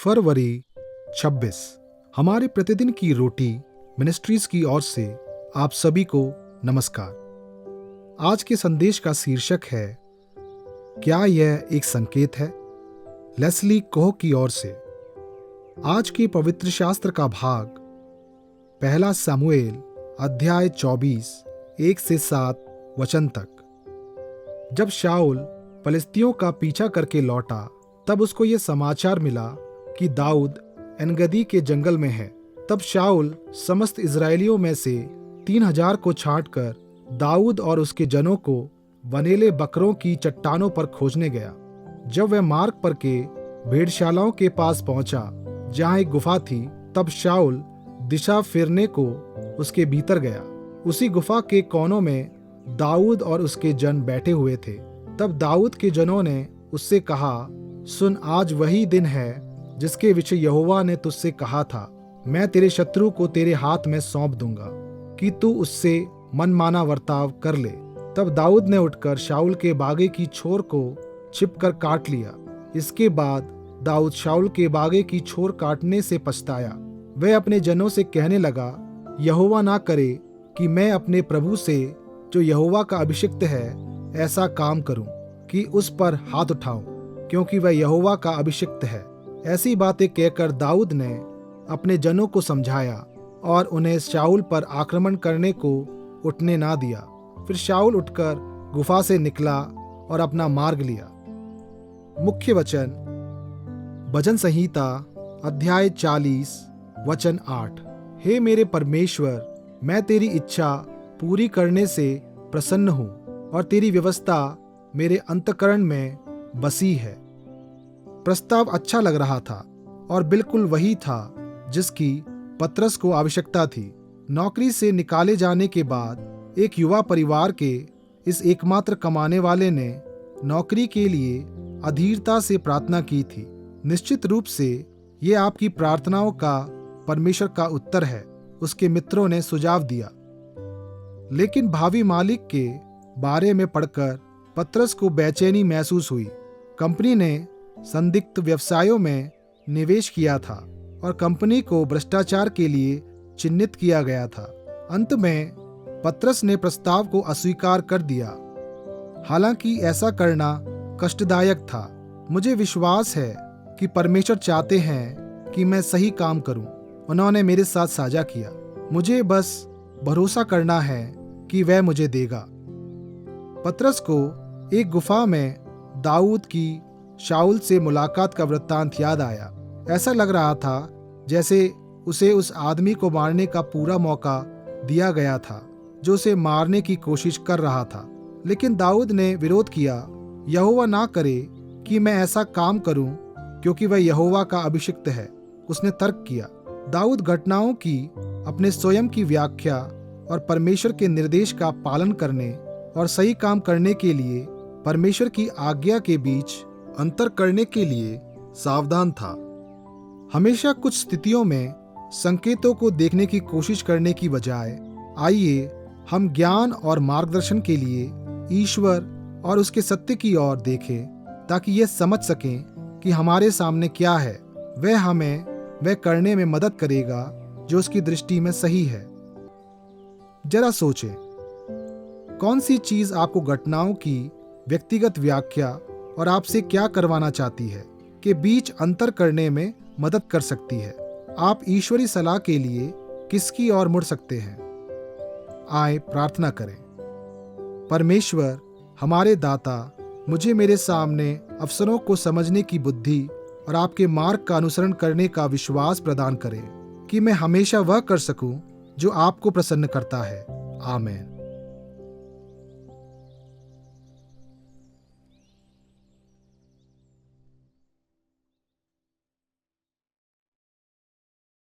फरवरी 26। हमारे प्रतिदिन की रोटी मिनिस्ट्रीज की ओर से आप सभी को नमस्कार। आज के संदेश का शीर्षक है, क्या यह एक संकेत है? लेस्ली कोह की ओर से। आज के पवित्र शास्त्र का भाग पहला शमूएल अध्याय 24 1 से 7 वचन तक। जब शाऊल फलिस्तियों का पीछा करके लौटा, तब उसको यह समाचार मिला कि दाऊद एनगदी के जंगल में है। तब शाऊल समस्त इजरायलियों में से 3000 को छांटकर दाऊद और उसके जनों को बनेले बकरों की चट्टानों पर खोजने गया। जब वह मार्ग पर के भेड़शालाओं के पास पहुंचा, जहां एक गुफा थी, तब शाऊल दिशा फिरने को उसके भीतर गया। उसी गुफा के कोनों में दाऊद और उसके जन बैठे हुए थे। तब दाऊद के जनों ने उससे कहा, सुन, आज वही दिन है जिसके विषय यहोवा ने तुझसे कहा था, मैं तेरे शत्रु को तेरे हाथ में सौंप दूंगा कि तू उससे मनमाना वर्ताव कर ले। तब दाऊद ने उठकर शाऊल के बागे की छोर को छिपकर काट लिया। इसके बाद दाऊद शाऊल के बागे की छोर काटने से पछताया। वह अपने जनों से कहने लगा, यहोवा ना करे कि मैं अपने प्रभु से, जो यहोवा का अभिषिक्त है, ऐसा काम करूं कि उस पर हाथ उठाऊं, क्योंकि वह यहोवा का अभिषिक्त है। ऐसी बातें कहकर दाऊद ने अपने जनों को समझाया और उन्हें शाऊल पर आक्रमण करने को उठने ना दिया। फिर शाऊल उठकर गुफा से निकला और अपना मार्ग लिया। मुख्य वचन भजन संहिता अध्याय 40 वचन 8। हे मेरे परमेश्वर, मैं तेरी इच्छा पूरी करने से प्रसन्न हूँ और तेरी व्यवस्था मेरे अंतःकरण में बसी है। प्रस्ताव अच्छा लग रहा था और बिल्कुल वही था जिसकी पतरस को आवश्यकता थी। नौकरी से निकाले जाने के बाद एक युवा परिवार के इस एकमात्र कमाने वाले ने नौकरी के लिए अधीरता से प्रार्थना की थी। निश्चित रूप से ये आपकी प्रार्थनाओं का परमेश्वर का उत्तर है, उसके मित्रों ने सुझाव दिया। लेकिन भावी मालिक के बारे में पढ़कर पतरस को बेचैनी महसूस हुई। कंपनी ने संदिग्ध व्यवसायों में निवेश किया था और कंपनी को भ्रष्टाचार के लिए चिन्हित किया गया था। अंत में पतरस ने प्रस्ताव को अस्वीकार कर दिया। हालांकि ऐसा करना कष्टदायक था। मुझे विश्वास है कि परमेश्वर चाहते हैं कि मैं सही काम करूं। उन्होंने मेरे साथ साझा किया। मुझे बस भरोसा करना है कि वह मुझे देगा। पतरस को एक गुफा में दाऊद की शाऊल से मुलाकात का वृत्तांत याद आया। ऐसा लग रहा था जैसे उसे उस आदमी को मारने का पूरा मौका दिया गया था जो उसे मारने की कोशिश कर रहा था। लेकिन दाऊद ने विरोध किया। यहोवा ना करे कि मैं ऐसा काम करूं, क्योंकि वह यहोवा का अभिषिक्त है, उसने तर्क किया। दाऊद घटनाओं की अपने स्वयं की व्याख्या और परमेश्वर के निर्देश का पालन करने और सही काम करने के लिए परमेश्वर की आज्ञा के बीच अंतर करने के लिए सावधान था। हमेशा कुछ स्थितियों में संकेतों को देखने की कोशिश करने की बजाय आइए हम ज्ञान और मार्गदर्शन के लिए ईश्वर और उसके सत्य की ओर देखें, ताकि यह समझ सकें कि हमारे सामने क्या है। वह हमें वह करने में मदद करेगा जो उसकी दृष्टि में सही है। जरा सोचें, कौन सी चीज आपको घटनाओं की व्यक्तिगत व्याख्या और आपसे क्या करवाना चाहती है के बीच अंतर करने में मदद कर सकती है। आप ईश्वरी सलाह के लिए किसकी ओर मुड़ सकते हैं? आए प्रार्थना करें। परमेश्वर हमारे दाता, मुझे मेरे सामने अवसरों को समझने की बुद्धि और आपके मार्ग का अनुसरण करने का विश्वास प्रदान करें कि मैं हमेशा वह कर सकूं जो आपको प्रसन्न करता है। आमीन।